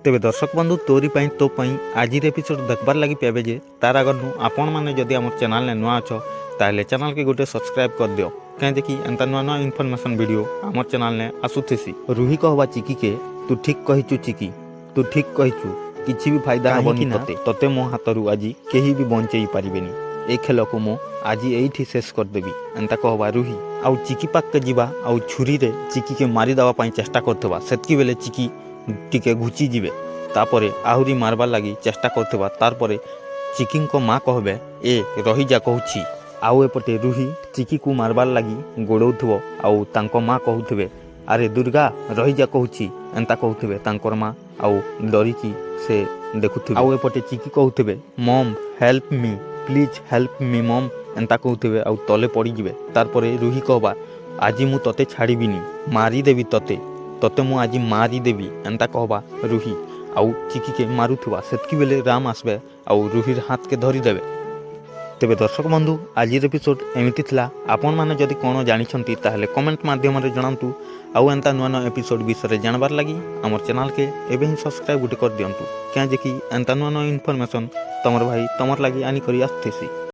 तेरे दर्शक बंधु तोरी तो आज एपिसोड देखबार लगी पाबे जे तार आगर आपण मैंने जदि आम चैनल ने नुआ अच्छ ताहले चैनल के गोटे सब्सक्राइब कर दियो कहीं देखी एंता नुआ नुआ इनफॉरमेशन वीडियो आम चैनल ने आसुथेसी। रूही कहवा चिकी के तू ठीक कहिचु चिकी, तू ठीक कहिचु, किछि भी फायदा हबनी तते तते मो हाथरू आज केही भी बंचेई पारिबेनी। ए खेल को मो आज एठी शेष कर देबी एंता कहवा रूही। आउ चिकी पाक के जीवा आउ छुरी रे चिकी के मारी दवा पई चेष्टा करथबा सेतकी बेले चिकी टिके घुची जीवे तापरे आहुरी मारबार लगी चेष्टा करथबा तारपरे चिकी को माँ कहबे ए रही जा कहूची। आउ एपटे रूही चिकी को मारबार लगी गोड़ौथबो आउ तांको माँ कहूथबे अरे दुर्गा रही जा कहूची एंता कहूथबे तांकर माँ आउ डरिकी से देखुथबे। आउ एपटे चिकी कहूथबे मम help me please help me मम एंता कहूथबे आउ तले पड़ी जिवे। तारपरे रूही कहबा आज मु तते छाड़ीबिनी मारी देवी तते तते मु आज मारी देवी एंता कहबा रूही। आउ चिकी के मारुथुआ सेतकी बेले राम आसबे आउ रूहीर हाथ के धरी देबे। तेबे दर्शक बंधु आज एपिसोड एमिति थिला। आपण माने जदि कोन जानिछंती ताहले कमेंट माध्यम रे जणांतु। आउ एंता नुआ नुआ एपिसोड विषय जानबार लगी हमर चैनल के एबे ही सब्सक्राइब गुटे कर दियंतु क्या जे कि एंता नुआ नुआ इन्फॉर्मेशन तमर भाई तमर लगी आनी करी आस्थेसी।